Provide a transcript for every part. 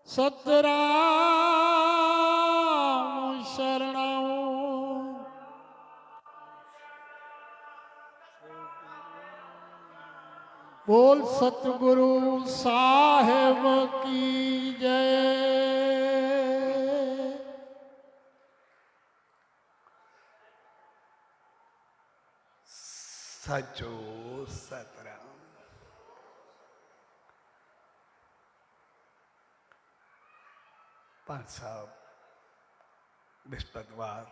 सतराम शरणं बोल सतगुरु साहेब की जय। सचो सतराम। पंच साहब बृहस्पतिवार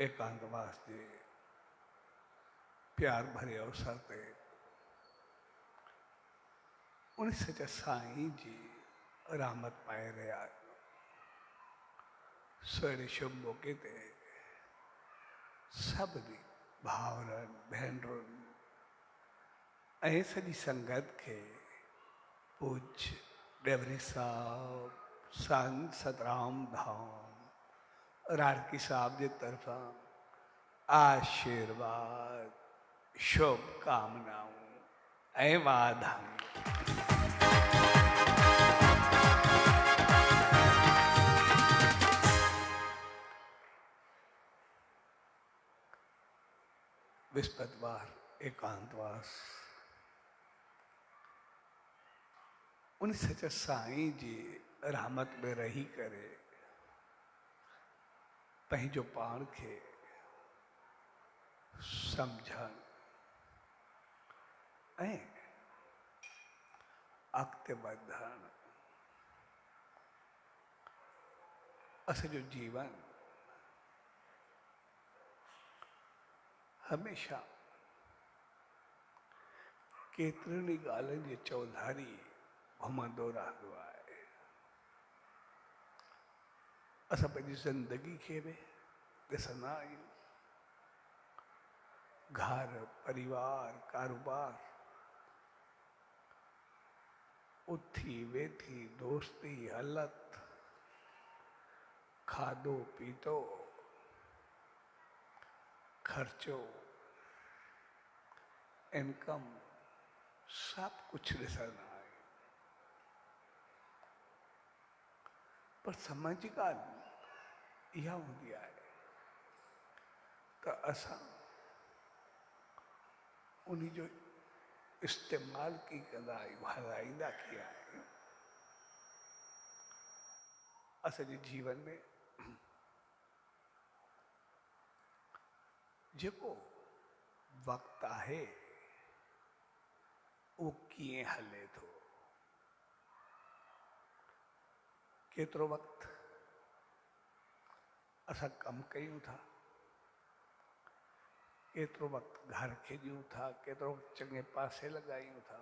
एकांतवास के प्यार भरे अवसर ते उन सच साईं जी रहमत पाए रहा सवेरे शुभ मौके ते सभी भावरन भेनरुन ऐं सॼी संगत के पूज्य डेवरी साहब संत सतराम धाम राड़की साहब की तरफा आशीर्वाद शुभकामनाओं ऐं वाधायूं। बृहस्पतिवार एकांतवास उन सच साईं जी रहमत में रही करे पंहिंजो पाण खे समझण ऐं अॻिते वधण। असांजो जीवन हमेशा केतिरनि ई ॻाल्हियुनि जी चौधारी घुमंदो रहंदो आहे। असां पंहिंजी ज़िंदगी खे बि ॾिसंदा आहियूं। घर परिवार कारोबार उथी वेठी दोस्ती हालत खाधो पीतो खर्चो इनकम सब कुछ ॾिसंदा आहियूं। पर समझ जी ॻाल्हि इहा हूंदी आहे त असां उन जो इस्तेमाल की कंदा आहियूं हलाईंदा कीअं आहियूं। असांजे जीवन में जेको वक़्तु आहे उहो कीअं हले थो। केतिरो वक़्तु असां कमु कयूं था, केतिरो वक़्तु घर खे ॾियूं था, केतिरो वक़्तु चङे पासे लॻायूं था,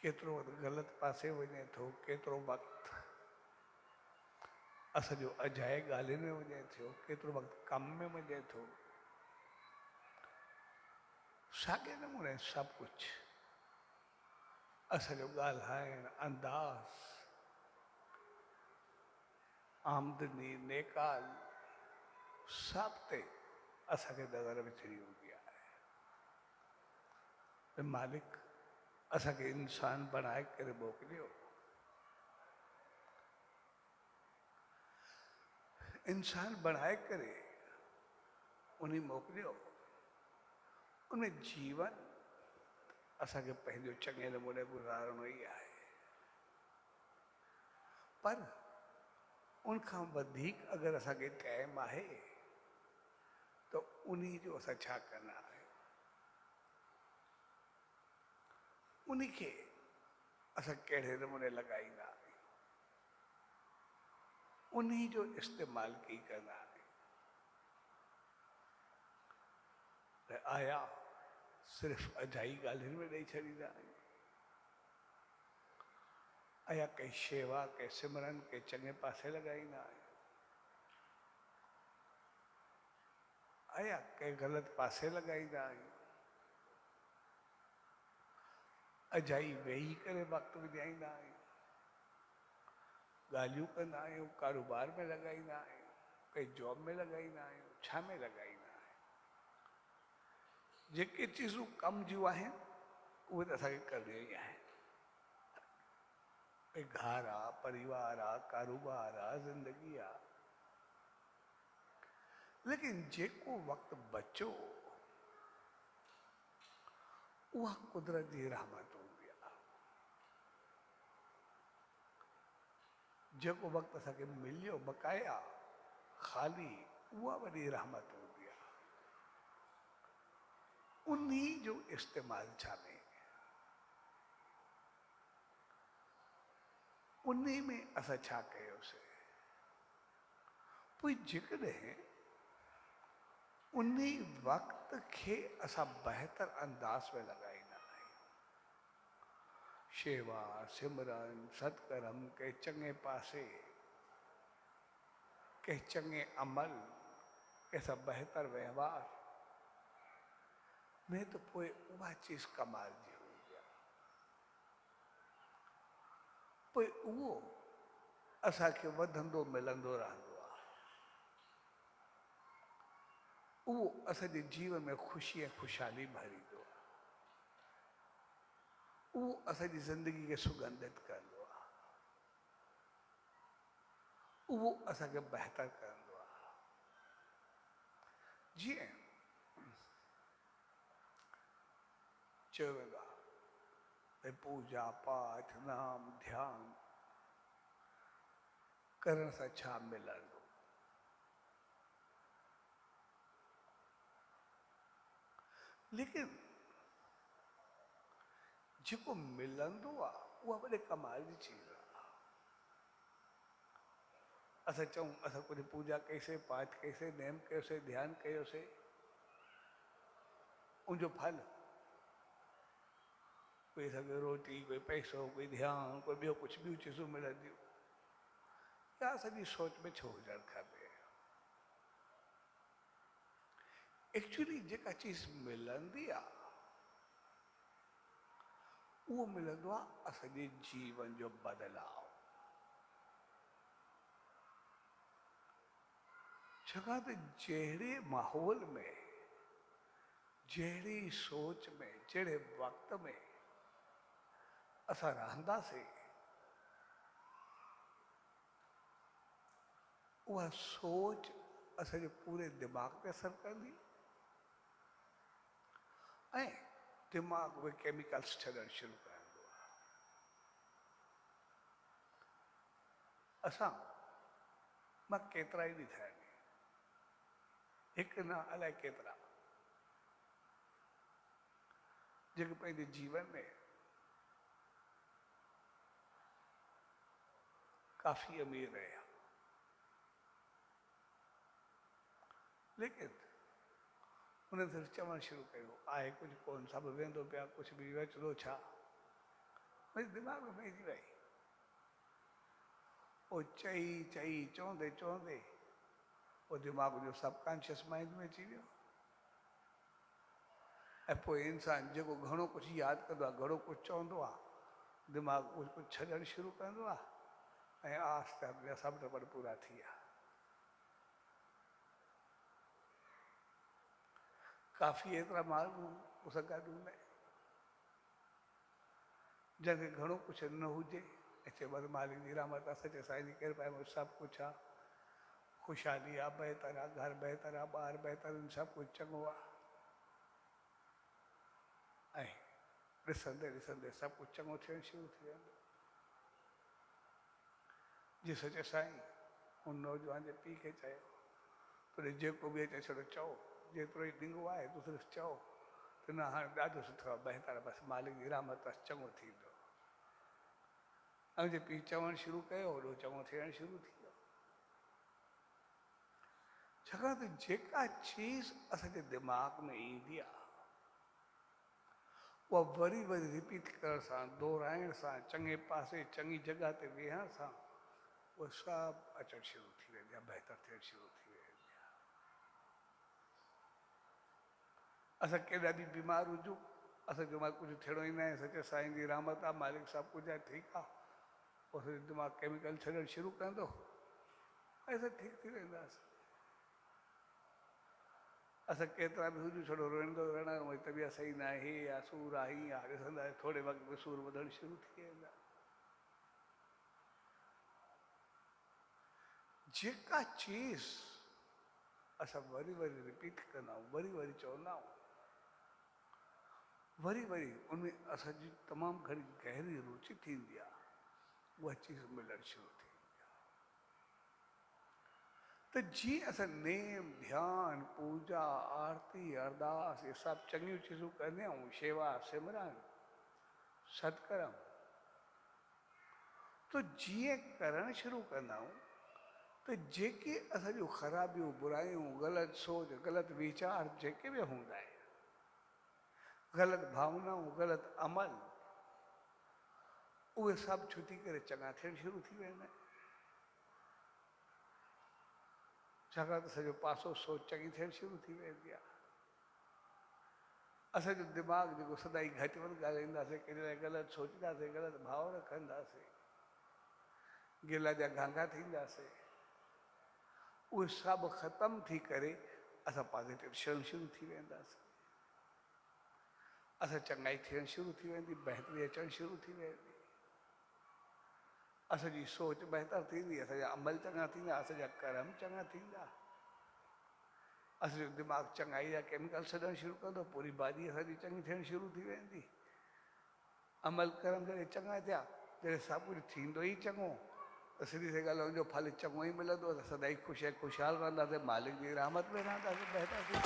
केतिरो वक़्तु ग़लति पासे वञे थो, केतिरो वक़्तु असांजो अजाए ॻाल्हियुनि में वञे थो, केतिरो वक़्तु कम में वञे थो। साॻे नमूने सभु कुझु असांजो ॻाल्हाइण अंदाज़ आमदनी नेकाल सभु ते असांखे नज़र विझणी हूंदी आहे। मालिक असांखे इंसान बणाए करे मोकिलियो, इंसान बणाए करे उन मोकिलियो, उन जीवन असांखे पंहिंजो चङे नमूने गुज़ारणो ई आहे। पर उनखां वधीक अगरि असांखे टाइम आहे त उन जो असां छा कंदा आहियूं, उन खे असां कहिड़े नमूने लॻाईंदा आहियूं, उन जो इस्तेमालु की कंदा आहियूं। त आया सिर्फ़ु अजाई ॻाल्हियुनि में ॾेई छॾींदा आहियूं, आया कंहिं शेवा कंहिं सिमरन कंहिं चङे पासे लॻाईंदा आहियूं, आया कंहिं ग़लति पासे लॻाईंदा आहियूं, अजाई वेही करे वक़्तु विञाईंदा आहियूं, ॻाल्हियूं कंदा आहियूं, कारोबार में लॻाईंदा आहियूं, कंहिं जॉब में लॻाईंदा आहियूं, छा में लॻाईंदा आहियूं। जेके चीज़ूं कम जूं आहिनि उहे त असांखे करणियूं ई आहिनि। एक घर आ, परिवार आ, कारोबार आ, जिंदगी आ, लेकिन जेको वक्त बचो वह कुदरत जी रहमत हूंदी आहे। जेको वक्त असांखे मिलियो बकाया ख़ाली, उहा वॾी रहमत हूंदी आहे। उन्ही जो इस्तेमाल छा में, उन्ही में असां छा कयोसीं। पोइ जेकॾहिं उन्ही वक्त खे असां बहितर अंदाज में लॻाईंदा आहियूं, शेवा, सिमरन, सत्कर्म, के चङे पासे, के चङे अमल, के सब बहितर व्यवहार में, तो पोइ उहा चीज कमाल जी हूंदी आहे। पोइ उहो असांखे वधंदो मिलंदो रहंदो आहे। उहो असांजे जीवन में ख़ुशी ऐं ख़ुशहाली भरींदो आहे। उहो असांजी ज़िंदगी खे सुगंधित कंदो आहे। उहो असांखे बहितर कंदो आहे। जीअं चयो वेंदो आहे भई पूजा पाठ नाम ध्यान करण सां छा मिलंदो। लेकिन जेको मिलंदो आहे उहा वॾे कमाल जी चीज आहे। असां चऊं असां कुझु पूजा कईसीं, पाठ कईसीं, नेम कयोसीं, ध्यान कयोसीं, उनजो फल कोई असांखे रोटी, कोई पैसो, कोई ध्यान, कोई ॿियो कुझु ॿियूं चीज़ूं मिलंदियूं, या असांजी सोच में छो हुजणु खपे। एक्चुअली जेका चीज मिलंदी आहे उहो मिलंदो आहे असांजे जीवन जो बदलाव। छाकाणि त जहिड़े माहौल में, जहिड़ी सोच में, जहिड़े वक्त में असां रहंदासीं, उहा सोच असांजे पूरे दिमाग़ ते असर कंदी ऐं दिमाग़ उहे केमिकल्स छॾणु शुरू कंदो आहे। असां मां केतिरा ई ॾिठा आहिनि, हिकु न अलाए केतिरा, जेके पंहिंजे जीवन में काफ़ी अमीर रहिया, लेकिन उन्हनि सिर्फ़ु चवणु शुरू कयो आहे कुझु कोन, सभु वेंदो पिया, कुझु बि बचंदो छा, मुंहिंजे दिमाग़ में पइजी वई। पोइ चई चई चवंदे चवंदे पोइ दिमाग़ जो सबकॉन्शियस माइंड में अची वियो। ऐं पोइ इंसानु जेको घणो कुझु यादि कंदो आहे, घणो कुझु चवंदो आहे, दिमाग़ कुझु कुझु छॾणु शुरू कंदो आहे ऐं आस्ते आस्ते सभु टपर पूरा थी विया। काफ़ी एतिरा माण्हू उस गॾु हूंदा आहिनि जंहिंखे घणो कुझु न हुजे ऐं चए बसि मालिक जी रहमत आहे, सचे साईं जी कृपा आहे, सभु कुझु आहे, ख़ुशहाली आहे, बहितर आहे, घर बहितर आहे, ॿार बहितर आहिनि, सभु कुझु चङो आहे। ऐं ॾिसंदे ॾिसंदे सभु कुझु चङो थियणु शुरू थी वेंदो। जी सचे साईं हुन नौजवान जे पीउ खे चयो, तुंहिंजे जेको बि अचे छॾो चओ, जेतिरो ई ॾींघो आहे तूं सिर्फ़ु चओ त न हाणे ॾाढो सुठो आहे, बहितर आहे, बसि मालिक जी रहमत आहे, चङो थींदो। ऐं जे पीउ चवणु शुरू कयो, होॾो चङो थियणु शुरू थी वियो। छाकाणि त जेका चीज़ असांजे दिमाग़ में ईंदी आहे उहा वरी वरी रिपीट करण सां, दोहराइण सां, चङे पासे चङी जॻह ते वेहण सां उहा सभु अचणु शुरू थी वेंदी आहे, बहितर थियणु शुरू थी वेंदी आहे। असां केॾा बि बीमार हुजूं, असांजो मां कुझु थियणो ई न आहे, सचे साईं जी रहमत आहे, मालिक सभु कुझु आहे, ठीकु आहे, पोइ असांजो दिमाग़ केमिकल छॾणु शुरू कंदो ऐं असां ठीकु थी वेंदासीं। असां केतिरा बि हुजूं छड़ो रोईंदो रहणु, वरी तबियत सही न आहे, या सूरु आहे, या ॾिसंदा थोरे वक़्त में सूरु वधणु शुरू थी वेंदा। जेका चीज़ असां वरी वरी रिपीट कंदा आहियूं, वरी वरी चवंदा आहियूं, वरी वरी उनमें असांजी तमामु घणी गहरी रुचि थींदी आहे, उहा चीज़ मिलणु शुरू थी वेंदी आहे। त जीअं असां नेम ध्यान पूजा आरती अरदास इहे सभु चङियूं चीज़ूं कंदा आहियूं, शेवा सिमरन सत्कर्म, तो जीअं करणु शुरू कंदा आहियूं त जेके असांजूं ख़राबियूं बुराइयूं ग़लति सोच ग़लति वीचार जेके बि हूंदा आहिनि, ग़लति भावनाऊं ग़लति अमल, उहे सभु छुटी करे चङा थियणु शुरू थी वेंदा आहिनि। छाकाणि त सॼो पासो सोच चङी थियणु शुरू थी वेंदी आहे। असांजो दिमाग़ जेको सदाई घटि वधि ॻाल्हाईंदासीं, कंहिं लाइ ग़लति सोचींदासीं, ग़लति भाव रखंदासीं, गिला जा घांघा थींदासीं, उहे सभु ख़तमु थी करे असां पॉज़िटिव थियणु शुरू थी वेंदासीं। असां चङाई थियणु शुरू थी वेंदी, बहितरी अचणु शुरू थी वेंदी, असांजी सोच बहितर थींदी, असांजा अमल चङा थींदा, असांजा कर्म चङा थींदा, असांजो दिमाग़ चङाई जा केमिकल छॾणु शुरू कंदो, पूरी भाॼी असांजी चङी थियणु शुरू थी वेंदी। अमल कर्म जॾहिं चङा थिया, जॾहिं सभु कुझु थींदो ई चङो, त सिधी सी ॻाल्हि हुनजो फल चङो ई मिलंदो, त सदाई ख़ुशि ऐं ख़ुशहाल रहंदासीं, मालिक जी रहमत में रहंदासीं, बहितर थी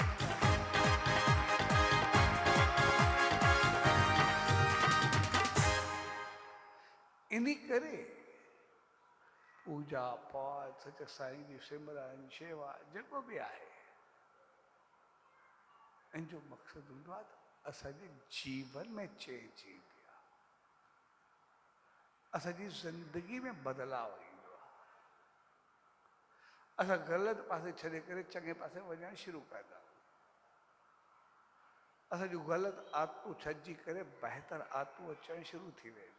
इन करे पूजा पाठ सच साईं जी सिमरन शेवा जेको बि आहे, इन जो मक़सदु हूंदो आहे त असांजे जीवन में चेंज ईंदी आहे, असांजी ज़िंदगी में बदलाव ईंदो आहे, असां ग़लति पासे छॾे करे चङे पासे वञणु शुरू कंदा आहियूं, असांजूं ग़लति आदतूं छॾिजी करे बहितर आदतूं अचणु शुरू थी वेंदियूं,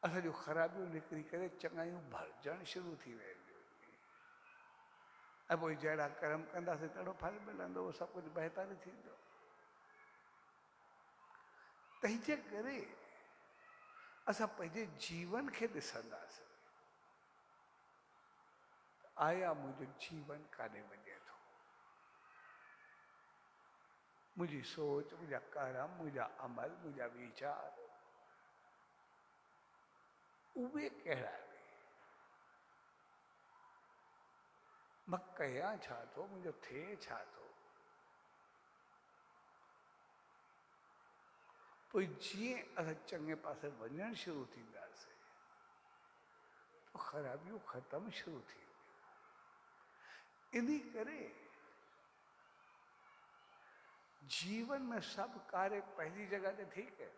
असांजूं ख़राबियूं निकिरी करे चङायूं भरिजणु शुरू थी वेंदियूं, ऐं पोइ जहिड़ा कर्म कंदासीं तहिड़ो फल मिलंदो, उहो सभु कुझु बहितर थींदो। तंहिंजे करे असां पंहिंजे जीवन खे ॾिसंदासीं, आया मुंहिंजो जीवन काॾे वञे थो, मुंहिंजी सोच मुंहिंजा कर्म मुंहिंजा अमल मुंहिंजा वीचार उहे कहिड़ा आहिनि, मां कयां छा थो, मुंहिंजो थिए छा थो। पोइ जीअं असां चङे पासे वञणु शुरू थींदासीं, तो ख़राबियूं ख़तमु शुरू थींदियूं। इन करे जीवन में सभु कार्य पंहिंजी जॻह ते ठीकु है,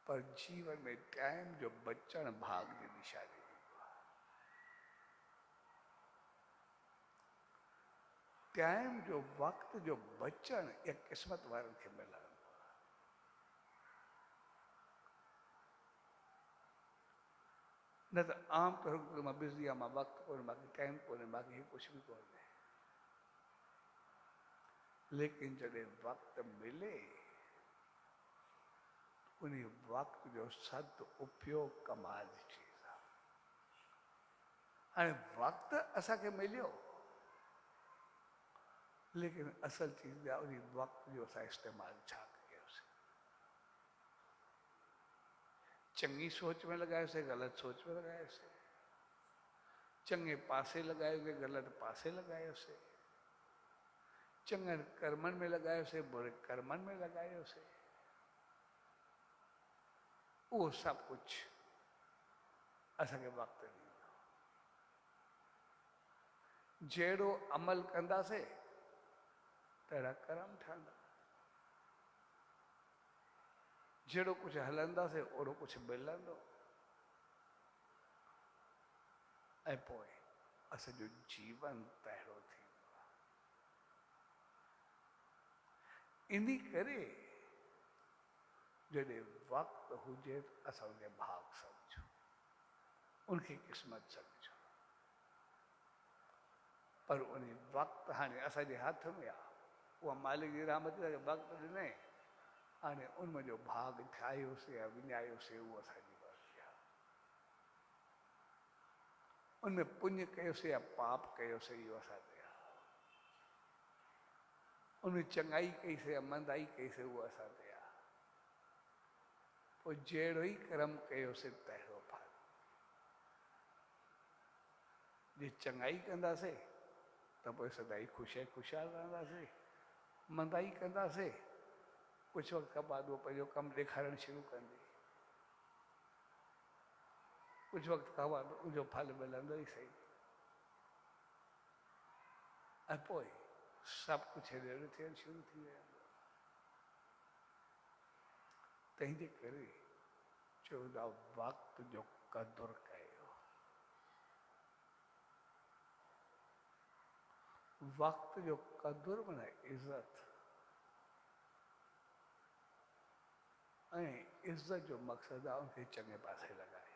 पर जीवन में टाइम जो बचण भाग जी निशानी हूंदो आहे। टाइम जो वक़्त जो बचण इहा क़िस्मत वारनि खे मिलंदो आहे। न त आम तौर ते मां बिज़ी आहियां, मां वक़्तु कोन्हे, मूंखे टाइम कोन्हे, मूंखे कुझु बि कोन्हे, लेकिन जॾहिं वक़्तु मिले उन वक़्त जो सदुपयोग कमाल जी चीज़ आहे। हाणे वक़्तु असांखे मिलियो, लेकिन असल चीज़ आहे उन वक़्त जो असां इस्तेमालु छा कयोसीं। चङी सोच में लॻायोसीं, ग़लति सोच में लॻायोसीं, चङे पासे लॻायोसीं, ग़लति पासे लॻायोसीं, चङनि कर्मनि में लॻायोसीं, बुरे कर्मनि में लॻायोसीं, उहो सभु कुझु असांखे वक़्तु ॾींदो। जहिड़ो अमल कंदासीं तहिड़ा कर्म ठहंदा, जहिड़ो कुझु हलंदासीं ओड़ो कुझु मिलंदो, ऐं पोइ असांजो जीवन तहिड़ो थींदो आहे। इन करे जॾहिं वक़्तु हुजे त असां उनखे भाग सम्झूं, उनखे क़िस्मत सम्झूं, पर उन वक़्तु हाणे असांजे हथ में आहे, उहा मालिक जी रहमत आहे, वक़्तु ॾिनई, हाणे उनमें जो भाग ठाहियोसीं या विञायोसीं उहो असांजी मर्ज़ी आहे। उनमें पुण्य कयोसीं या पाप कयोसीं इहो असां ते आहे। उनमें चङाई कईसीं या मंदाई कईसीं उहो असां ते आहे। पोइ जहिड़ो ई कर्म कयोसीं तहिड़ो फल। जे चङाई कंदासीं त पोइ सदाई ख़ुशि ख़ुशहाल रहंदासीं। मंदाई कंदासीं कुझु वक़्त खां बाद उहो पंहिंजो कमु ॾेखारणु शुरू कंदी। कुझु वक़्त खां बाद उनजो फल मिलंदो ई सही। ऐं पोइ सभु कुझु हेॾो थियणु शुरू थी वेंदो। तंहिंजे करे चवंदा वक़्त जो क़दुरु कयो। वक़्त जो क़दुरु माना इज़त। ऐं इज़त जो मक़सदु आहे उनखे चङे पासे लॻाए,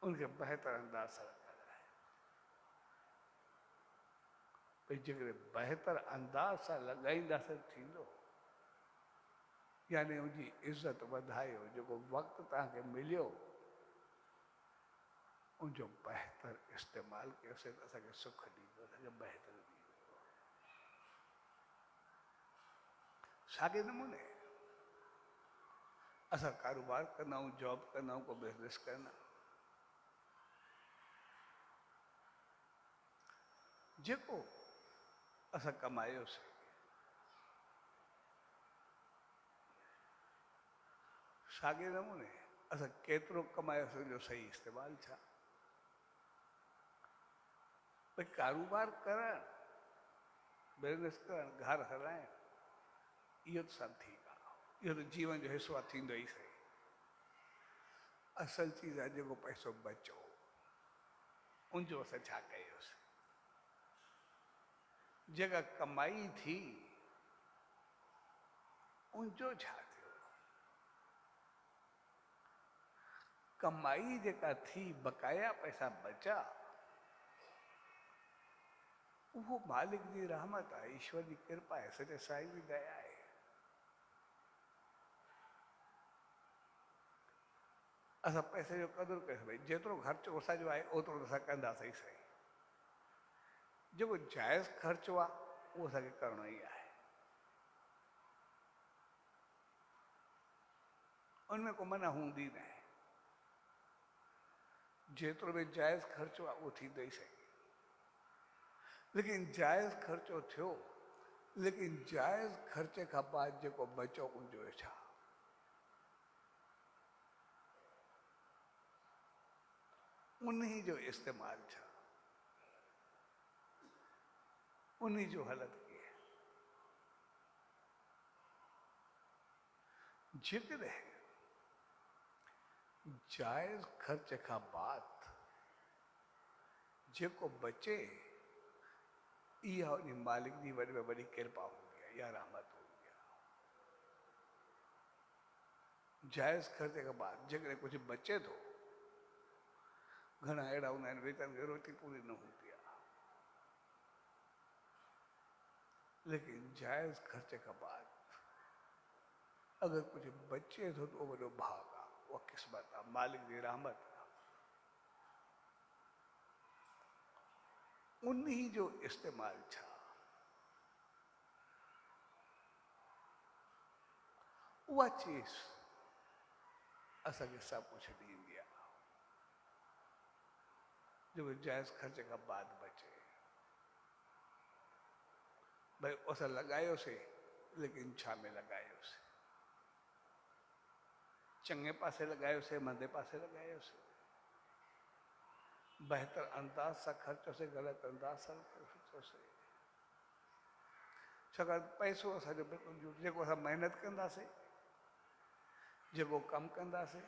उनखे बहितर अंदाज़ सां लॻाए। भई जेकॾहिं बहितर अंदाज़ सां लॻाईंदासीं थींदो, यानी उनजी इज़त वधायो। जेको वक़्तु तव्हांखे मिलियो उनजो बहितर इस्तेमालु कयोसीं त असांखे सुख ॾींदो, असांखे बहितर ॾींदो। साॻे नमूने असां कारोबार कंदा आहियूं, जॉब कंदा आहियूं, को बिज़नेस कंदा आहियूं। जेको असां कमायोसीं साॻे नमूने असां केतिरो कमायोसीं उनजो सही इस्तेमालु छा। भई कारोबार करणु, बिज़नेस करणु, घर हलाइणु, इहो त सभु ठीकु आहे, इहो त जीवन जो हिसो आहे, थींदो ई सही। असल चीज़ आहे जेको पैसो बचियो उनजो असां छा कयोसीं। जेका कमाई थी उनजो छा थियो। कमाई जेका थी, बक़ाया पैसा बचा, उहो मालिक जी रहमत आहे, ईश्वर जी कृपा आहे, सॼे साईं जी दया आहे। असां पैसे जो क़दुरु कयोसीं। भई जेतिरो ख़र्चो असांजो आहे ओतिरो त असां कंदासीं सही। जेको जाइज़ ख़र्चो आहे उहो असांखे करिणो ई आहे। उनमें को मना हूंदी न आहे। जेतिरो बि जाइज़ ख़र्चो आहे उहो थींदो ई सही। लेकिन जाइज़ ख़र्चो थियो, लेकिन जाइज़ ख़र्चे खां बाद जेको बचो उनजो छा। उन्ही जो इस्तेमालु छा, उन्ही जो हलत कीअं। जेकॾहिं जाइज़ ख़र्च खां बाद जेको बचे, इहा उन मालिक जी वॾी में वॾी कृपा हूंदी आहे या रहमत हूंदी आहे। जाइज़ ख़र्च खां बाद जेकॾहिं कुझु बचे थो, घणा अहिड़ा हूंदा आहिनि वेचारनि खे रोटी पूरी न हूंदी आहे, लेकिन जाइज़ ख़र्च खां बाद अगरि कुझु बचे थो त उहो वॾो भाग आहे, उहा क़िस्मत आहे, मालिक जी रहमत आहे। उन्ही जो इस्तेमालु छा। उहा चीज़ असांखे सभु कुझु ॾींदी आहे जेको जाइज़ ख़र्च खां बाद बचे। भई असां लॻायोसीं, लेकिन छा में लॻायोसीं। चङे पासे लॻायोसीं, मंदे पासे लॻायोसीं, बहितर अंदाज़ सां ख़र्चोसीं, ग़लति अंदाज़ सां ख़र्चोसीं। छाकाणि पैसो असांजो बिल्कुलु जेको असां महिनत कंदासीं, जेको कमु कंदासीं,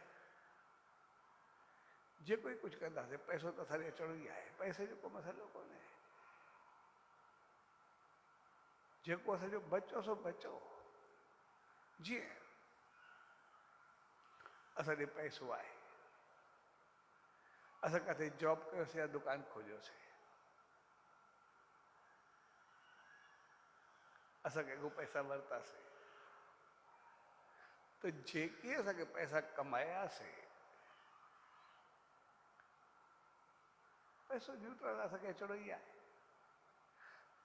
जेको ई कुझु कंदासीं, पैसो त असांखे अचणो ई आहे। पैसे जो को मसइलो कोन्हे। जेको असांजो बचो सो बचो। जीअं असांजो पैसो आहे, असां किथे जॉब कयोसीं या दुकानु खोलियोसीं, असांखे को पैसा वरितासीं, त जेके असांखे पैसा कमायासीं पैसो न्यूट्रल असांखे अचिणो ई आहे,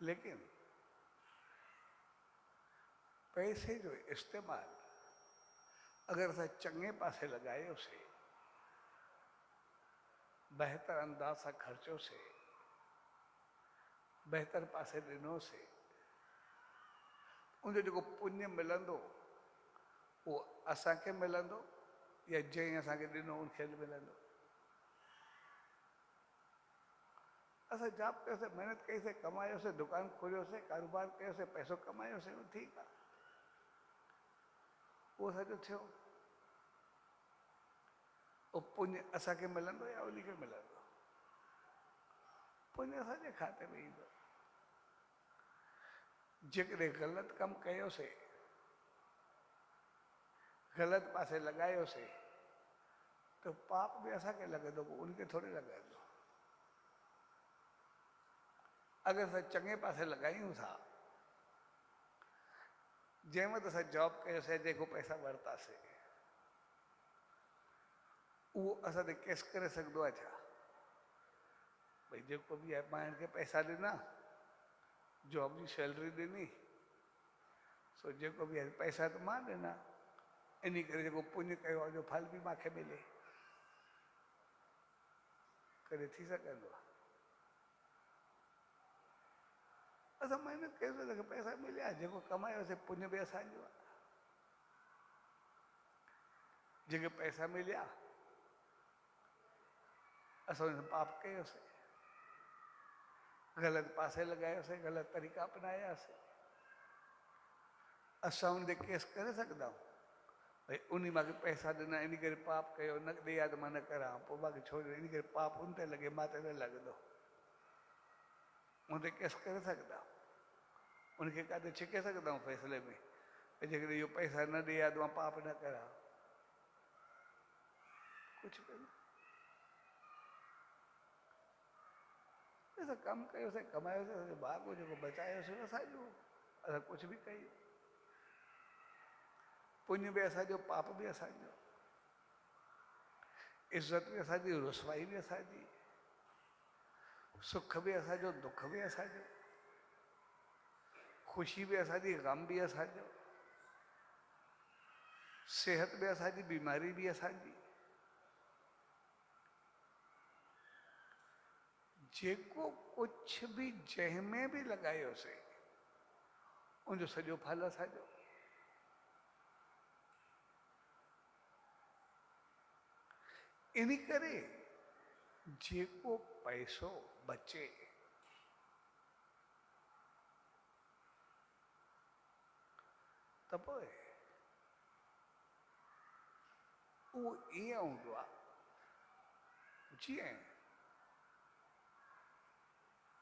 लेकिन पैसे जो इस्तेमालु अगरि असां चङे पासे लॻायोसीं, बहितर अंदाज़ सां ख़र्चोसीं, बहितर पासे ॾिनोसीं, उनजो जेको पुण्य मिलंदो उहो असांखे मिलंदो या जंहिं असांखे ॾिनो उनखे मिलंदो। असां जॉब कयोसीं, महिनत कईसीं, कमायोसीं, दुकान खोलियोसीं, कारोबार कयोसीं, पैसो कमायोसीं, ठीकु आहे, उहो असांजो थियो। उहो पुण्य असांखे मिलंदो या उनखे मिलंदो? पुण्य असांजे खाते में ईंदो। जेकॾहिं ग़लति कमु कयोसीं, ग़लति पासे लॻायोसीं, त पाप बि असांखे लॻंदो, उनखे थोरी लॻंदो। अगरि असां चङे पासे लॻायूं था, जंहिं वक़्तु असां जॉब कयोसीं, जेको पैसा वरितासीं, उहो असां ते केस करे सघंदो आहे छा? भई जेको बि आहे, मां हिनखे पैसा ॾिना, जॉब जी सैलरी ॾिनी, सो जेको बि आहे पैसा त मां ॾिना, इन करे जेको पुण्य कयो आहे जो फल बि मूंखे मिले, कॾहिं थी सघंदो आहे? असां महिनत कयोसीं, असांखे पैसा मिलिया, जेको कमायोसीं पुण्य बि असांजो आहे। जेके पैसा मिलिया असां हुन पाप कयोसीं, ग़लति पासे लॻायोसीं, ग़लति तरीक़ा अपनायासीं, असां हुन ते केस करे सघंदा आहियूं? भई उन मूंखे पैसा ॾिना, इन करे पाप कयो, न ॾिया त मां न करां, पोइ मूंखे छो इन करे पाप उन ते लॻे, मां ते न लॻंदो, उन ते केस करे सघंदा आहियूं? उनखे काथे छिके सघंदा आहियूं फ़ैसिले में, जेकॾहिं इहो पैसा न ॾिया त मां पाप न करां? कुझु बि न। असां कमु कयोसीं, कमायोसीं, असांजो भाॻ जेको बचायोसीं असांजो, असां कुझु बि कयूं, पुण्य बि असांजो, पाप बि असांजो, इज़त बि असांजी, रुसवाई बि असांजी, सुख बि असांजो, दुख बि असांजो, ख़ुशी बि असांजी, ग़म बि असांजो, सिहत बि असांजी, बीमारी बि असांजी। जेको कुझु बि जंहिंमें बि लॻायोसीं उनजो सॼो फल असांजो। इन करे जेको पैसो बचे त पोइ उहो ईअं हूंदो आहे जीअं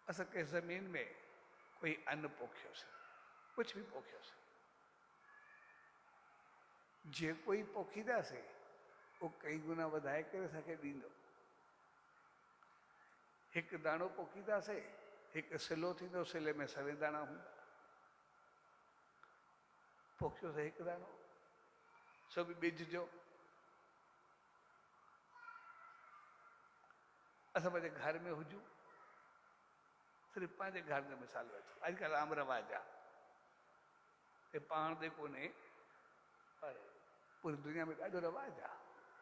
असां कंहिं ज़मीन में कोई अन्न पोखियोसीं, कुझु बि पोखियोसीं, जेको ई पोखींदासीं उहो कई गुना वधाए करे असांखे ॾींदो। हिकु दाणो पोखींदासीं, हिकु सिलो थींदो, सिले में सवे दाणा हूंदा। पोखियोसीं हिकु दाणो, सो बि ॿिज जो। असां पंहिंजे घर में हुजूं, सिर्फ़ु पंहिंजे घर जो मिसाल वठो, अॼुकल्ह आम रवाज आहे, हे पाण ते कोन्हे पर पूरी दुनिया में ॾाढो रवाज आहे,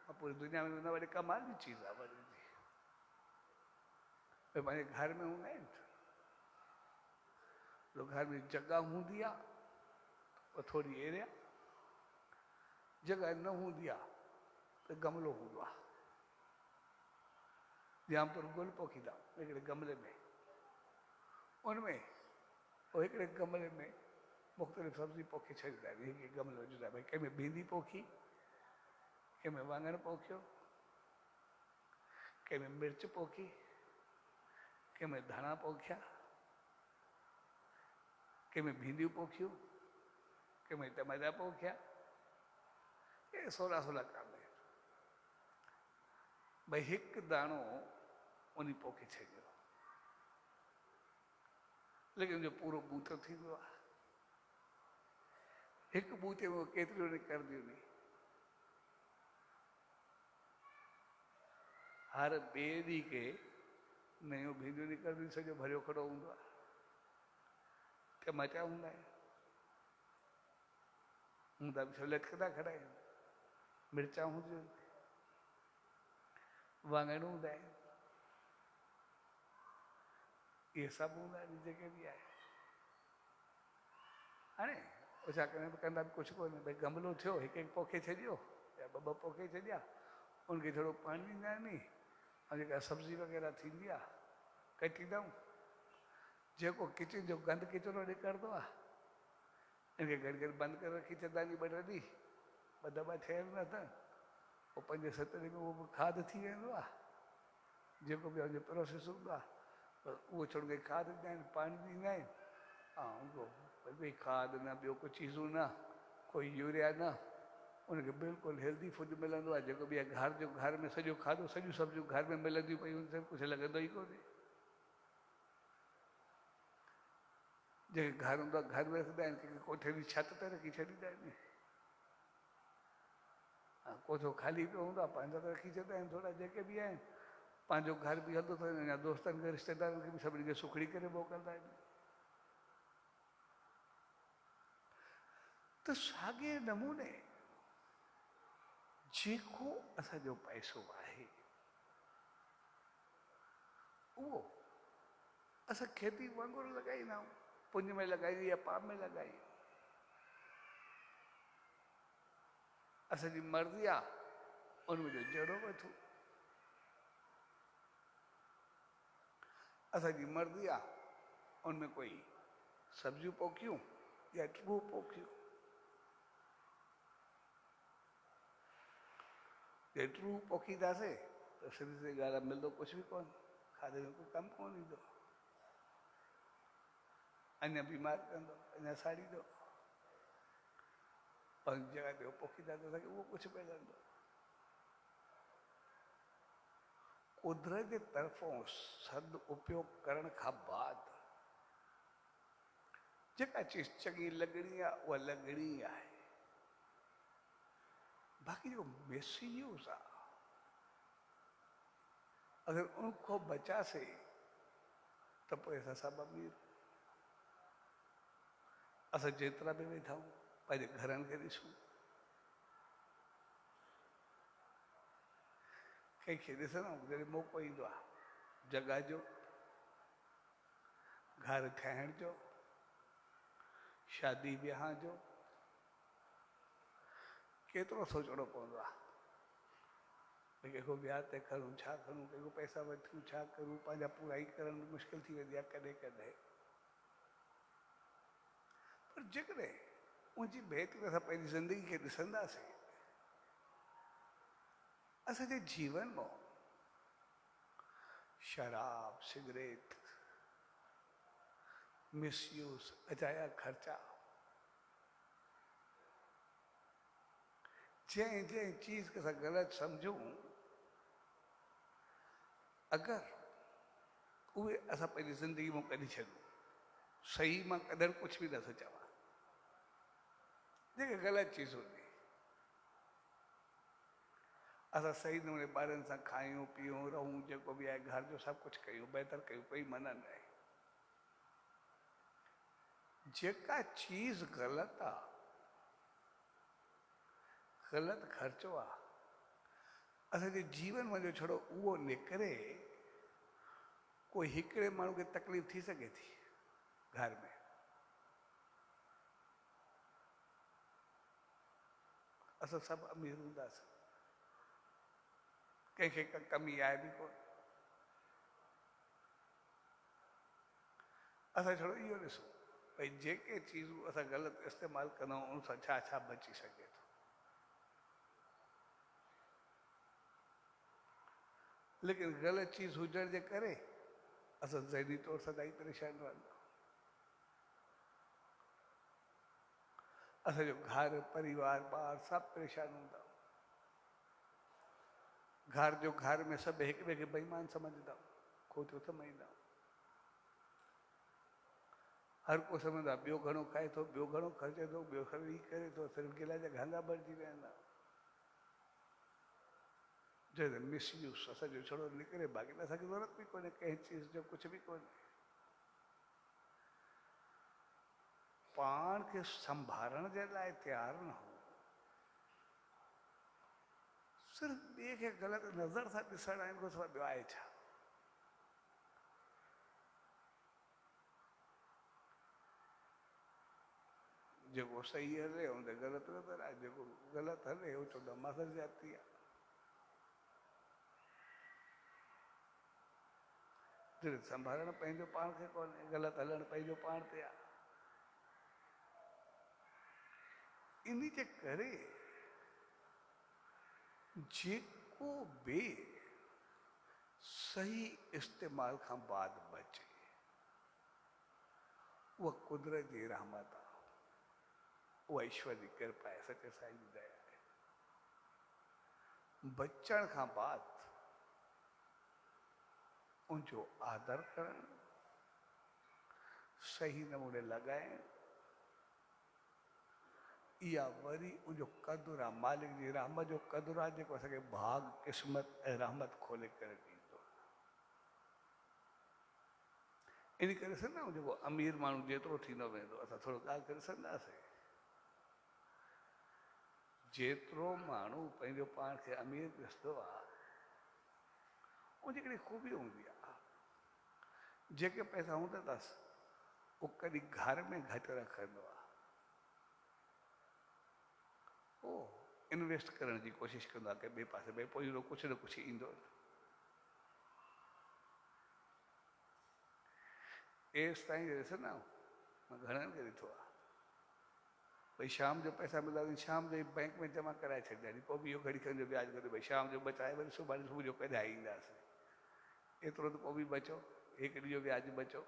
और पूरी दुनिया में न वॾी कमाल जी चीज़ आहे, वॾी जी भई पंहिंजे घर में हूंदा आहिनि, तो घर में जॻह हूंदी आहे और थोरी एरिया, जॻह न हूंदी आहे त गमलो हूंदो आहे, जाम तौर गुल पोखींदा हिकिड़े गमले में, उनमें पोइ हिकिड़े गमले में मुख़्तलिफ़ सब्जी पोखे छॾींदा आहिनि, हिकिड़े गमलो विझंदा, भई कंहिंमें भिंडी पोखी, कंहिंमें वाङण पोखियो, कंहिंमें मिर्च पोखी, कंहिंमें धाणा पोखिया, कंहिंमें भिंडियूं पोखियूं, कंहिंमें टमाटा पोखिया, ये सोला सोला काम है। भई हिकु दाणो उन पोखे छॾियो, लेकिन जो पूरो बूटो थींदो आहे, हिकु बूटे में केतिरियूं निकिरंदियूं नी, हर ॿिए ॾींहं खे नयूं भींडियूं निकिरंदियूं सॼो भरियो खड़ो हूंदो आहे, टमाटा हूंदा आहिनि, हूंदा बि सभु लटकंदा खड़ा आहिनि, मिर्चा हूंदियूं आहिनि, वाङण हूंदा आहिनि, इहे सभु हूंदा आहिनि जेके बि आहे। हाणे छा कंदा बि कुझु कोन्हे, भई गमलो थियो हिकु हिकु पोखे छॾियो या ॿ ॿ पोखे छॾिया, उनखे थोरो पाणी ॾींदा आहिनि, ऐं जेका सब्जी वग़ैरह थींदी आहे कटींदा आहियूं, जेको किचन जो गंद किचिरो निकिरंदो आहे इनखे घड़ी घड़ी बंदि करे रखी छॾंदा आहिनि, ॿ टे ॾींहं ॿ दॿा ठहियल न अथनि, पोइ 5-7 ॾींहं में उहो बि खाद थी वेंदो आहे, जेको बि हुनजो प्रोसेस हूंदो आहे उहो छोड़ के खाद ॾींदा आहिनि, पाणी ॾींदा आहिनि, ऐं ॿी खाद न, ॿियो कुझु चीज़ूं न, कोई यूरिया न, उनखे बिल्कुलु हेल्दी फूड मिलंदो आहे, जेको बि आहे घर जो, घर में सॼो खाधो सॼियूं सब्जियूं घर में मिलंदियूं पयूं, उनसे कुझु लॻंदो ई कोन्हे। जेके घर हूंदो आहे घर में रखंदा आहिनि, कंहिंखे कोठे जी छित ते रखी छॾींदा आहिनि, कोठो ख़ाली पियो हूंदो आहे पंहिंजा त रखी छॾंदा आहिनि थोरा जेके बि आहिनि, पंहिंजो घर बि हलंदो अथनि, अञा दोस्तनि खे रिश्तेदारनि खे बि सभिनी खे सुखड़ी करे मोकिलींदा आहिनि। त साॻे नमूने जेको असांजो पैसो आहे उहो असां खेती वांगुरु लॻाईंदा आहियूं, पुंज में लॻायूं या पाप में लॻायूं, असांजी मर्ज़ी आहे उनमें जो जहिड़ो वठूं, असांजी मर्ज़ी आहे उनमें कोई सब्जियूं पोखियूं या टू पोखियूं, जेतिरो पोखींदासीं त शरीर से ॻाल्हि मिलंदो कुझु बि कोन, खाधे में कोई कमु कोन ईंदो, अञा बीमार कंदो, अञा साड़ींदो, और जॻह ते पोखींदा त असांखे उहो कुझु मिलंदो। कुदरत जे तरफ़ों सदुपयोग करण खां बाद जेका चीज़ चङी लॻणी आहे उहा लॻणी आहे, बाक़ी जो मिसयूज़ आहे अगरि उनको बचासे त पोइ असां सभु अमीर, असां जेतिरा बि वेठा आहियूं पंहिंजे घरनि खे ॾिसूं, कंहिंखे ॾिसंदा जॾहिं मौक़ो ईंदो आहे जॻह जो, घर ठाहिण जो, शादी विहांउ जो, केतिरो सोचणो पवंदो आहे, भई कंहिंखो विहाउ ते करूं छा करूं, कंहिंखो पैसा वठूं छा करूं, पंहिंजा पूरा ई करण में मुश्किल थी वेंदी आहे कॾहिं कॾहिं, पर जेकॾहिं उनजी भेट में असां पंहिंजी ज़िंदगी खे ॾिसंदासीं, असांजे जीवन में शराब, सिगरेट, मिसयूज़, अजाया ख़र्चा, जंहिं जंहिं चीज़ खे असां ग़लति सम्झूं, अगरि उहे असां पंहिंजी ज़िंदगी में कढी छॾूं, सही मां कॾहिं कुझु बि नथो चवां, जेके ग़लति चीज़ हूंदी असां सही नमूने ॿारनि सां खायूं पीयूं रहूं, जेको बि आहे घर जो सभु कुझु कयूं, बहितर कयूं, कोई मना न आहे, जेका चीज़ ग़लति आहे, ग़लति ख़र्चो आहे, असांजे जीवन में जो छड़ो उहो निकिरे, कोई हिकिड़े माण्हू खे तकलीफ़ थी सघे थी घर में, असां सभु अमीर हूंदासीं, कंहिंखे का कमी आहे बि कोन, असां छड़ो इहो ॾिसूं भई जेके चीज़ूं असां ग़लति इस्तेमालु कंदा आहियूं उन सां छा छा बची सघे थो, लेकिन ग़लति चीज़ हुजण जे करे असां ज़हनी तौर सदाई परेशान रहंदा, असांजो घर परिवार ॿार सभु परेशान हूंदा, घर जो घर में सभु हिक ॿिए खे बेईमान सम्झंदा, खोटो सम्झंदा, हर को सम्झंदा ॿियो घणो खाए थो, ॿियो घणो ख़र्चे थो, ॿियो ख़रीद करे थो, सिर्फ़ु गिला जा घंगा भरिजी वेंदा, जैसे मिसयूज़ असांजो छड़ो निकिरे बाक़ी त असांखे ज़रूरत बि कोन्हे कंहिं चीज़ जो कुझु बि कोन्हे। पाण खे संभालण जे लाइ तयारु न हो, सिर्फ़ु ॿिए खे ग़लति नज़र सां ॾिसण आहिनि, कुझु ॿियो आहे छा? जेको सही हले हुन ते ग़लति नज़र आहे, जेको ग़लति हले उहो चवंदो मां सां ज्यादती आहे। जॾहिं संभालणु पंहिंजो पाण खे कोन्हे, ग़लति हलणु पंहिंजो पाण ते आहे। इन जे करे जेको बि सही इस्तेमाल खां बाद बचे उहा कुदरत जी रहमत आहे, उहा ईश्वर जी कृपा आहे, सचे साईं जी दया आहे। बचण खां बाद उनजो आदर करणु, सही नमूने लॻाइणु, इहा वरी उनजो क़दुरु आहे, मालिक जी रहमत जो क़दुरु आहे जेको असांखे भाग क़िस्मत ऐं रहमत खोले करे ॾींदो। इन करे ॾिसंदा आहियूं जेको अमीर माण्हू जेतिरो थींदो वेंदो, असां थोरो ॻाल्हि करे सघंदासीं, जेतिरो माण्हू पंहिंजो पाण खे अमीर ॾिसंदो आहे उनजी हिकिड़ी ख़ूबी हूंदी आहे, जेके पैसा हूंदा अथसि उहो कॾहिं घर में घटि रखंदो आहे, उहो इन्वेस्ट करण जी कोशिशि कंदो आहे कि ॿिए पासे भई पोइ इहो कुझु न कुझु ईंदो। एसि ताईं ॾिसंदा आहियूं, मां घणनि खे ॾिठो आहे भई शाम जो पैसा मिलंदा आहिनि, शाम जो बैंक में जमा कराए छॾींदा आहिनि, पोइ बि इहो घड़ी खनि जो ब्याज भरे भई शाम जो बचाए वरी सुभाणे सुबुह जो कढाए ईंदासीं, एतिरो त पोइ बि बचो, हिकु ॾींहं जो ब्याज बचो।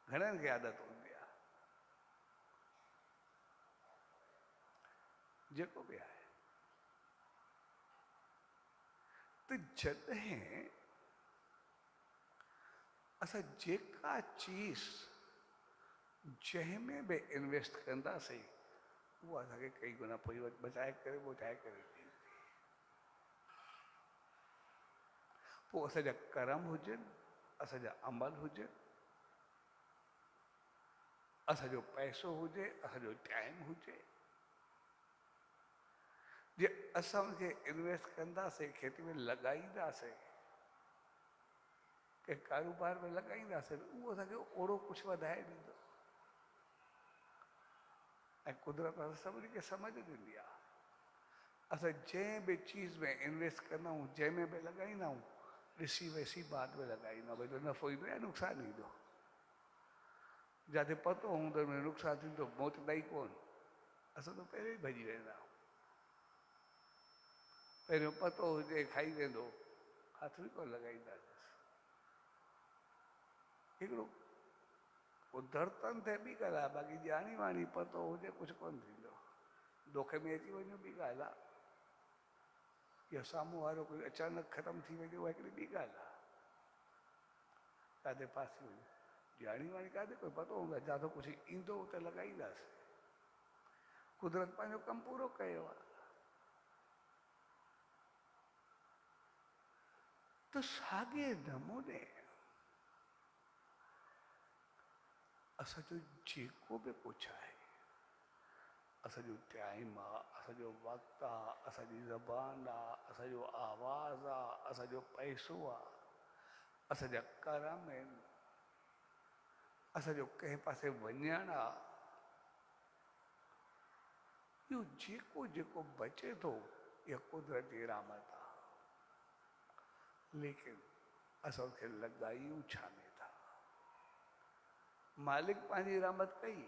घणनि खे आदत हूंदी आहे। जेको बि आहे त जॾहिं असां जेका चीज़ जंहिंमें बि इन्वेस्ट कंदासीं उहा असांखे कई गुना पोइ बचाए करे ॾींदी। पोइ असांजा कर्म हुजनि, असांजा अमल हुजनि, असांजो पैसो हुजे, असांजो टाइम हुजे, जे असां उनखे इन्वेस्ट कंदासीं, खेती में लॻाईंदासीं, कंहिं कारोबार में लॻाईंदासीं, उहो असांखे ओड़ो कुझु वधाए ॾींदो। ऐं कुदरत असां सभिनी खे सम्झ ॾींदी आहे, असां जंहिं बि चीज़ में इन्वेस्ट कंदा आहियूं, जंहिंमें बि लॻाईंदा आहियूं, ॾिसी वैसी बाद में लॻाईंदा आहियूं, भई तो नफ़ो ईंदो या नुक़सानु ईंदो। जिते पतो हूंदो हुन में नुक़सानु थींदो, मोचंदा ई कोन, असां त पहिरियों ई भॼी वेंदा आहियूं। पहिरियों पतो हुजे खाई वेंदो, हथ बि कोन लॻाईंदासीं। हिकिड़ो उधड़तन ते ॿी ॻाल्हि आहे, बाक़ी ॼाणी वाणी पतो हुजे कुझु कोन थींदो, दोखे में अची वञो ॿी ॻाल्हि आहे, या साम्हूं वारो कोई अचानक ख़तमु थी वञे उहा हिकिड़ी ॿी ॻाल्हि आहे। काथे फासी वञे, ॼाणी वाणी काथे कोई पतो हूंदो आहे, जिते कुझु ईंदो उते लॻाईंदासीं। कुदरत पंहिंजो कमु पूरो कयो आहे। त साॻे नमूने असांजो जेको बि कुझु आहे, असांजो टाइम आहे, असांजो वक़्तु आहे, असांजी ज़बान आहे, असांजो आवाज़ आहे, असांजो पैसो आहे, असांजा कर्म आहिनि, असांजो कंहिं पासे वञणु आहे, इहो जेको जेको बचे थो इहा कुदरत जी रहमत आहे। लेकिन असां उनखे लॻायूं छा में था? मालिक पंहिंजी रहमत कई,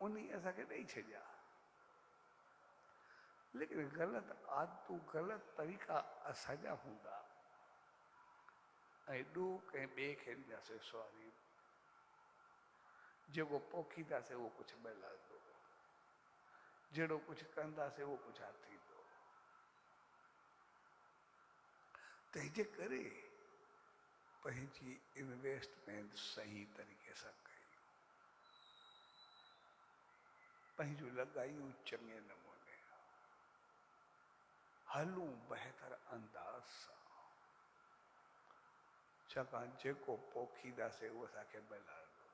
उन असांखे ॾेई छॾिया, लेकिन ग़लति आदतूं, ग़लति तरीक़ा असांजा हूंदा ऐं ॾोह कंहिं ॿिए खे ॾींदासीं सवारी, जेको पोखींदासीं उहो कुझु मिलंदो, जहिड़ो कुझु कंदासीं उहो कुझु थींदो। तंहिंजे करे पंहिंजी इन्वेस्टमेंट सही तरीक़े सां कयूं, पंहिंजो लॻायूं चङे नमूने। हलूं बहितर अंदाज़ सां, छाकाणि जेको पोखींदासीं उहो असांखे मिलंदो।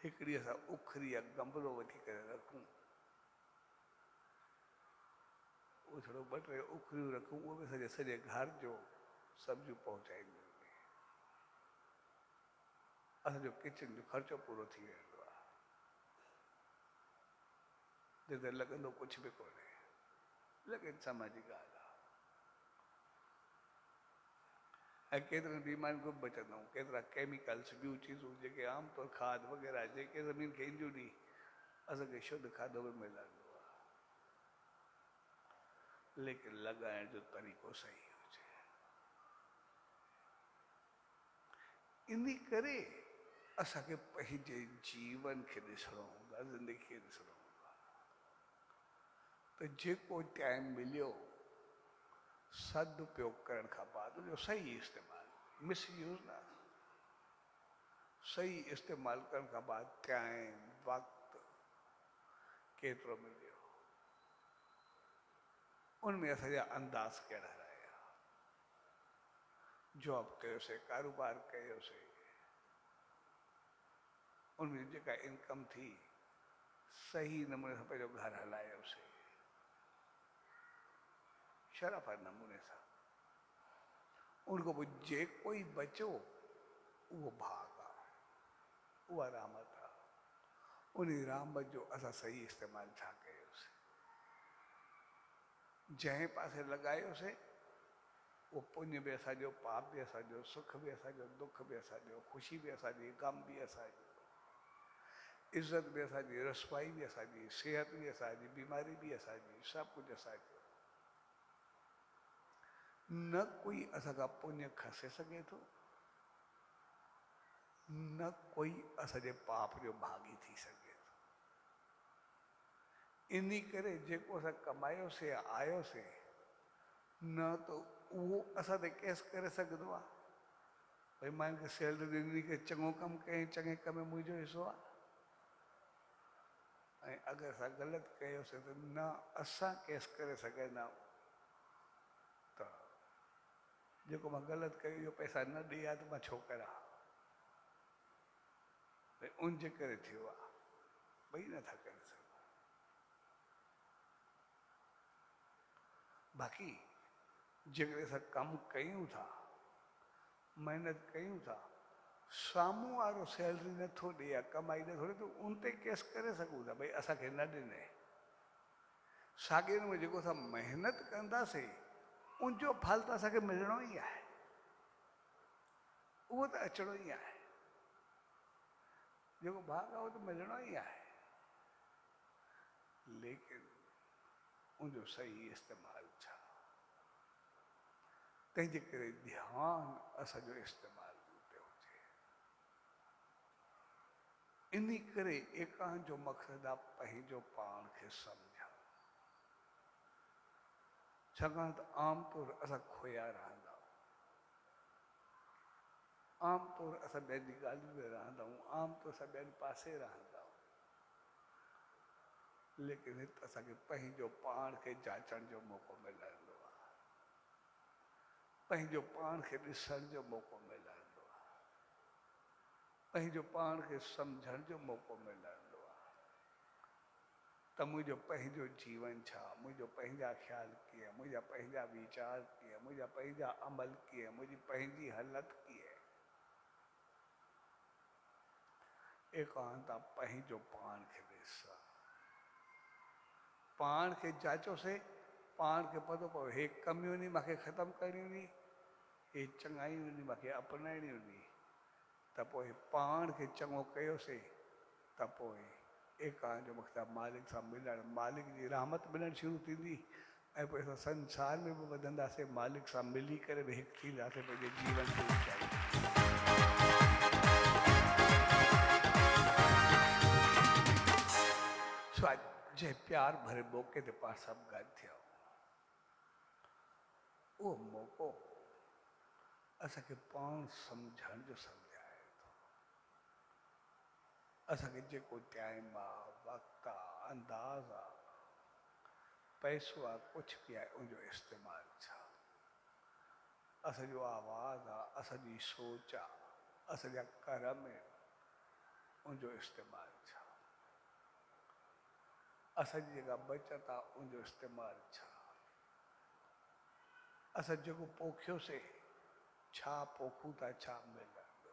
हिकिड़ी असां उखरी या गमलो वठी करे रखूं, उहो थोरो 2-3 उखरियूं रखूं, उहो बि सॼे घर जो सब्जियूं पहुचाईंदियूं। असांजो किचन जो ख़र्चो पूरो थी वेंदो आहे, जिते लॻंदो कुझु बि कोन्हे, लेकिन समय जी ॻाल्हि आहे। ऐं केतिरनि बीमारियुनि खां बचंदा आहियूं, केतिरा केमिकल्स, ॿियूं चीज़ूं जेके आमतौर खाद वग़ैरह जेके ज़मीन खे ईंदियूं नी, असांखे शुद्ध खाधो बि मिलंदो आहे, लेकिन लॻाइण जो तरीक़ो सही हुजे। इन करे असांखे पंहिंजे जीवन खे ॾिसणो हूंदो आहे, ज़िंदगी खे ॾिसणो हूंदो आहे, त जेको टाइम मिलियो सदुपयोग करण खां बाद उनजो सही इस्तेमालु, मिसयूज़ न, सही इस्तेमालु करण खां बाद टाइम, वक़्तु केतिरो मिलियो, उनमें असांजा अंदाज़ कहिड़ा रहिया, जॉब कयोसीं, कारोबार कयोसीं, उनमें जेका इनकम थी सही नमूने सां पंहिंजो घर हलायोसीं, शरफ़ नमूने सां। उनखां पोइ जेको ई बचो उहो भाग आहे, उहा रहमत आहे। उन रहमत जो असां सही इस्तेमालु छा कयोसीं, जंहिं पासे लॻायोसीं उहो पुण्य बि असांजो, पाप बि असांजो, सुख बि असांजो, दुख बि असांजो, ख़ुशी बि असांजी, ग़म बि असांजो, इज़त बि असांजी, रसवाई बि असांजी, सिहत बि असांजी, बीमारी बि असांजी, सभु कुझु असांजो। न कोई असांखां पुण्य खसे सघे थो, न कोई असांजे पाप जो भागी थी सघे थो। इन करे जेको असां कमायोसीं या आयोसीं, न त उहो असां ते केस करे सघंदो आहे, भई मां हिनखे सैलरी ॾिनी की चङो कमु कयईं, चङे कम में मुंहिंजो हिसो आहे। ऐं अगरि असां ग़लति कयोसीं त न असां केस करे सघंदा आहियूं त जेको मां ग़लति कयो इहो पैसा न ॾे हा त मां छो करां, भई उनजे करे थियो आहे, ॿई नथा करे सघूं। बाक़ी जेकॾहिं असां कमु कयूं था, महिनत कयूं था, साम्हूं वारो सैलरी नथो ॾे या कमाई नथो ॾे त उन ते केस करे सघूं था, भई असांखे न ॾिने। साॻे नमूने जेको असां महिनत कंदासीं उनजो फल त असांखे मिलणो ई आहे, उहो त अचिणो ई आहे, जेको भाग आहे उहो त मिलणो ई आहे, लेकिन उनजो सही इस्तेमालु छा, तंहिंजे करे ध्यानु असांजो इस्तेमालु ते हुजे। इन करे एकांत जो मक़सदु आहे पंहिंजो पाण खे सम्झणु, छाकाणि त आमतौर असां खोया रहंदा आहियूं, आमतौर असां ॿियनि जी ॻाल्हियुनि में रहंदा आहियूं, आमतौर असां ॿियनि पासे रहंदा आहियूं, लेकिन हिते असांखे पंहिंजो पाण खे जाचण जो मौक़ो मिलंदो आहे, पंहिंजो पाण खे ॾिसण जो मौक़ो मिलंदो आहे, पंहिंजो पाण खे सम्झण जो मौक़ो मिलंदो आहे त मुंहिंजो पंहिंजो जीवन छा, मुंहिंजो पंहिंजा ख़्याल कीअं, मुंहिंजा पंहिंजा वीचार कीअं, मुंहिंजा पंहिंजा अमल कीअं, मुंहिंजी पंहिंजी हालत कीअं। एकांत आहे पंहिंजो पाण खे ॾिसणु, पाण खे जाचोसीं, पाण खे पतो पियो हे कमियूं आहिनि मूंखे ख़तमु करणियूं आहिनि, हे चङायूं आहिनि मूंखे अपनाइणियूं आहिनि, त पोइ पाण खे चङो कयोसीं त पोइ एकांत जो मक़सदु मालिक सां मिलणु, मालिक जी रहमत मिलणु शुरू थींदी, ऐं पोइ असां संसार में बि वधंदासीं, मालिक सां मिली करे बि हिकु थींदासीं, पंहिंजे जीवन खे जंहिं प्यार भरे मौक़े ते पाण सभु गॾु थिया, उहो मौक़ो असांखे पाण सम्झण जो सम्झाए थो, असांखे जेको टाइम आहे, वक़्तु आहे, अंदाज़ आहे, पैसो आहे कुझु बि आहे उनजो इस्तेमालु छा, असांजो आवाज़ आहे, असांजी सोच आहे, असांजा कर्म आहिनि, उनजो इस्तेमालु छा, असांजी जेका बचत आहे उनजो इस्तेमालु छा, असां जेको पोखियोसीं छा पोखूं था, छा मिलंदो।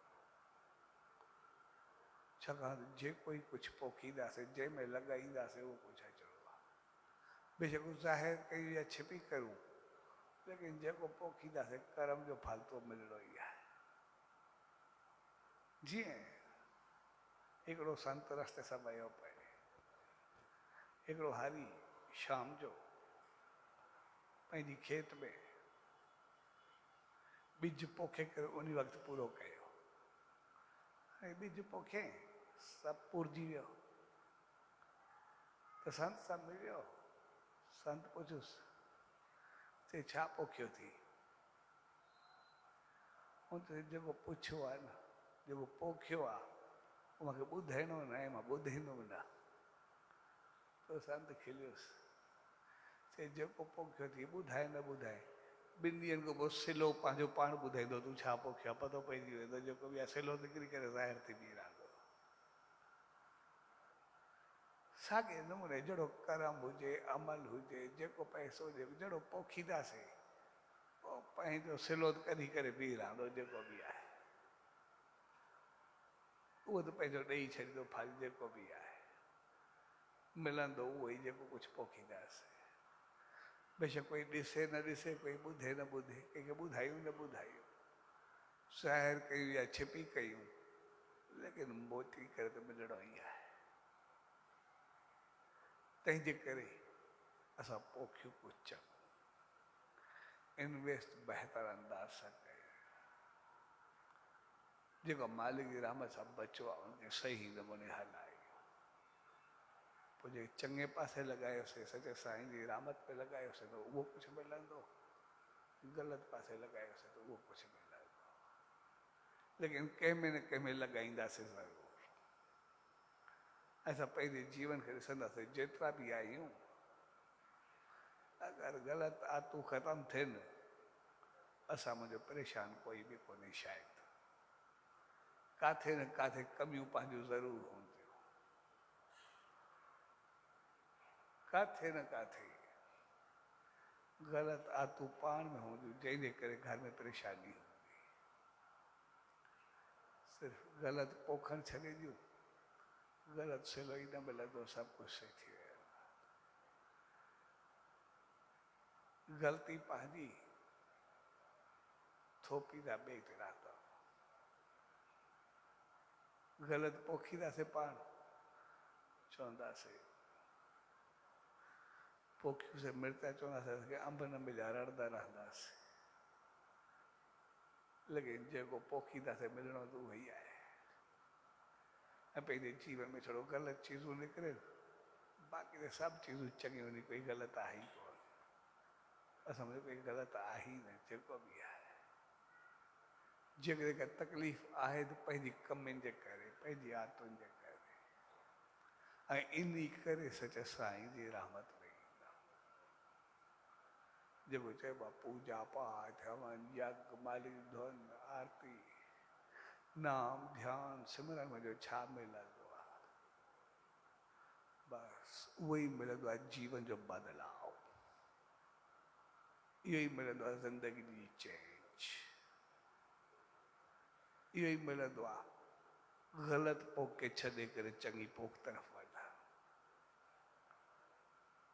छाकाणि जेको ई कुझु पोखींदासीं, जंहिंमें लॻाईंदासीं उहो कुझु अचिणो आहे। बेशक ज़ाहिर कयूं या छिपी करूं, लेकिन जेको पोखींदासीं कर्म जो फल तो मिलणो ई आहे। जीअं हिकिड़ो संत रस्ते सां वियो पए, हिकिड़ो हारी शाम जो पंहिंजी खेत में ॿिज पोखे करे उन वक़्तु पूरो कयो। ऐं ॿिज पोखे सभु पुरजी वियो त संत सां मिलियो। संत पुछियुसि, चई छा पोखियो थी? हुन चई जेको पुछियो आहे न, जेको पोखियो आहे उहो मूंखे ॿुधाइणो न आहे, मां ॿुधाईंदुमि न। त संत खिलियुसि, चई जेको पोखियो थी ॿुधाए न ॿुधाए, 2 ॾींहंनि खां पोइ सिलो पंहिंजो पाण ॿुधाईंदो तूं छा पोखियो आहे, पतो पइजी वेंदो। जेको बि आहे सिलो निकिरी करे ज़ाहिर थी बीह रहंदो। साॻे नमूने जहिड़ो कर्म हुजे, अमल हुजे, जेको पैसो हुजे, जहिड़ो पोखींदासीं पोइ पंहिंजो सिलो कढी करे बीह रहंदो। जेको बि आहे उहो त पंहिंजो ॾेई छॾींदो फल, जेको बि आहे मिलंदो उहो ई जेको कुझु पोखींदासीं। बेशक कोई ॾिसे न ॾिसे, कोई ॿुधे न ॿुधे, कंहिंखे ॿुधायूं न ॿुधायूं, ज़ाहिर कयूं या छिपी कयूं, लेकिन मोटी करे त मिलणो ई आहे। तंहिंजे करे असां पोखियूं कुझु चङो, इन्वेस्ट बहितर अंदाज़ सां कयूं, जेको मालिक जी रहमत सां बचो आहे उनखे सही नमूने हलायूं। पोइ जे चङे पासे लॻायोसीं, सचे साईं जी रहमत पे लॻायोसीं त उहो कुझु मिलंदो, ग़लति पासे लॻायोसीं त उहो कुझु मिलंदो। लेकिन कंहिंमें न कंहिंमें लॻाईंदासीं ज़रूरु। असां पंहिंजे जीवन खे ॾिसंदासीं, जेतिरा बि आहियूं, अगरि ग़लति आदतूं ख़तमु थियनि, असां मुंहिंजो परेशान कोई बि कोन्हे। शायदि काथे न काथे कमियूं पंहिंजूं ज़रूरु हूंदियूं, काथे न काथे ग़लति आदतूं पाण में हूंदियूं, जंहिंजे करे घर में परेशानी हूंदी। सिर्फ़ु ग़लति पोखण छॾे ॾियूं, ग़लति सिलो ई न मिलंदो, सभु कुझु सही थी वेंदो। ग़लती पंहिंजी थोपींदा ॿिए ते रहंदा, ग़लति पोखींदासीं पाण, चवंदासीं पोखियूंसीं मिर्च, चवंदासीं कि अंब न मिलिया, रड़ंदा रहंदासीं। लेकिन जेको पोखींदासीं मिलणो त उहो ई आहे। ऐं पंहिंजे जीवन में थोरो ग़लति चीज़ूं निकिरे, बाक़ी त सभु चीज़ूं चङियूं आहिनि, कोई ग़लति आहे ई कोन। असां में कोई ग़लति आहे ई न, जेको बि आहे। जेकॾहिं का तकलीफ़ आहे त पंहिंजी कमनि जे करे, पंहिंजी आदतुनि जे करे, ऐं इन करे सच साईं जी रहमत में ईंदा। जेको चइबो आहे पूजा पाठ, हवन यज्ञ, मालिक धुन, आरती, नाम ध्यान सिमरन में जो छा मिलंदो आहे, बसि उहो ई मिलंदो आहे जीवन जो बदिलाव, इहो ई मिलंदो आहे ज़िंदगी जी चेंज, इहो ई मिलंदो आहे ग़लति पोख खे छॾे करे चङी पोख तरफ़ वधणु,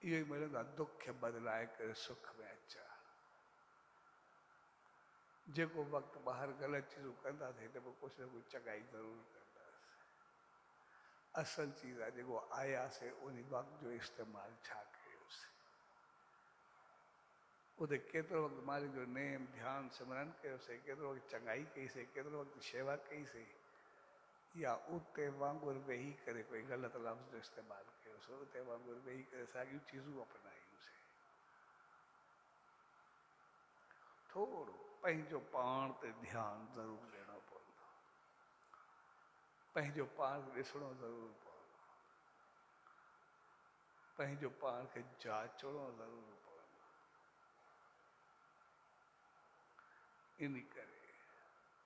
इहो ई मिलंदो आहे दुख खे बदिलाए करे सुख में अचणु। जेको वक़्तु ॿाहिरि ग़लति चीज़ूं कंदासीं त पोइ कुझु न कुझु चङाई ज़रूरु कंदासीं। असल चीज़ आहे जेको आयासीं उन वक़्त जो इस्तेमालु छा कयोसीं, उते केतिरो वक़्तु मालिक जो नेम ध्यानु सिमरन कयोसीं, केतिरो वक़्तु चङाई कईसीं, केतिरो वक़्तु शेवा कईसीं, या उते वांगुरु वेही करे कोई ग़लति लफ़्ज़ जो इस्तेमालु कयोसीं, उते वांगुरु वेही करे साॻियूं चीज़ूं अपनायूंसीं। थोरो पंहिंजो पाण ते ध्यानु ज़रूरु ॾियणो पवंदो, पंहिंजो पाण ॾिसणो ज़रूरु पवंदो। पंहिंजो पाण खे जाचणो ज़रूरु पवंदो। इन करे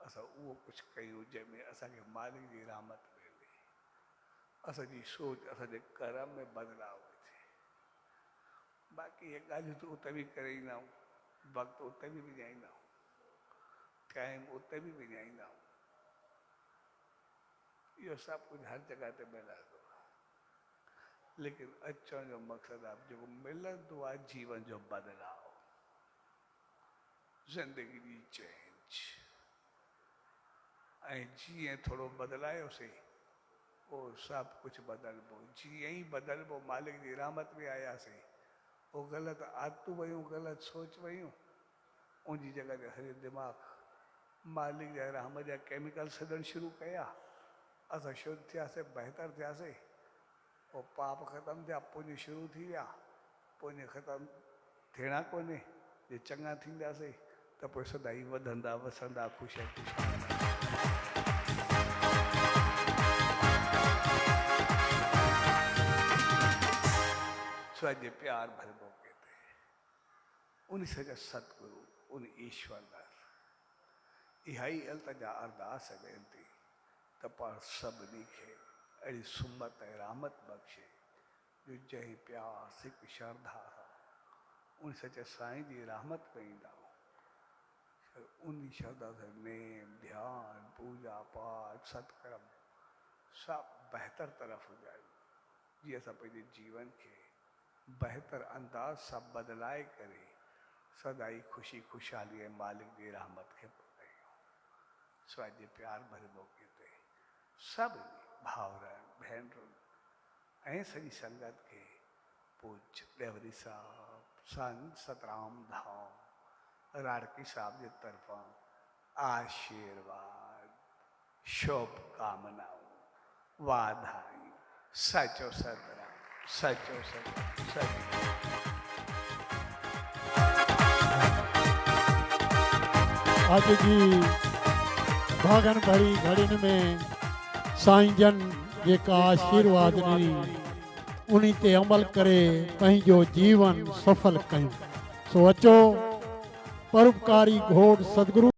असां उहो कुझु कयूं जंहिंमें असांखे मालिक जी रहमत मिले, असांजी सोच असांजे कर्म में बदिलाव अचे। बाक़ी ये ॻाल्हियूं त उते बि करे ईंदा आहियूं, वक़्तु उते बि विञाईंदा आहियूं, टाइम उते बि विञाईंदा आहियूं। इहो सभु कुझु हर जॻह ते मिलंदो आहे, लेकिन अचण जो मक़सदु आहे जेको मिलंदो आहे जीवन जो बदिलाव, ज़िंदगी जी चेंज। ऐं जीअं थोरो बदिलायोसीं पोइ सभु कुझु बदिलबो। जीअं ई बदिलबो मालिक जी रहमत में आयासीं, वो ग़लति आदतूं वयूं, ग़लति सोच वयूं, उनजी जॻह ते असांजो दिमाग़ मालिक जा रहमत जा केमिकल छॾणु शुरू कया। असां शुद्ध थियासीं, बहितर थियासीं, पोइ पाप ख़तमु थिया, पुण्य शुरू थी विया। पुण्य ख़तमु थियणा कोन्हे, जे चङा थींदासीं त पोइ सदाई वधंदा वसंदा ख़ुशि स्वाजे प्यार भरे मौके ते उन सॼा सतगुरु, उन ईश्वर इहा ई अल्तजा अरदास वेंती त पाण सभिनी खे अहिड़ी सुमत ऐं रहमत बख़्शे जो जंहिं प्यास हिकु श्रद्धा उन सचे साईं जी रहमत में ईंदा, उन श्रद्धा से नेम ध्यान पूजा पाठ सत्कर्म सभु बहितर तरफ़ हुजायूं, जीअं असां पंहिंजे जीवन खे बहितर अंदाज सां बदिलाए करे सदाई ख़ुशी ख़ुशहाली ऐं मालिक जी रहमत खे पायूं। स्वाजे प्यार भरे मौके ते सभिनी भाउरनि भेनरुनि ऐं सॼी संगत खे पूज्य देवरी साहब संत सतराम धाम राड़की साहब जे तरफ़ां आशीर्वाद शुभकामनाऊं वाधायूं। सचो सतराम, सचो सतराम, सचो। अॼु जी भागन भरी घड़ियुनि में साईं जन जेका आशीर्वाद ॾिनी उन ते अमल करे पंहिंजो जीवन सफल कयूं। सो अचो परोपकारी घोट सतगुरु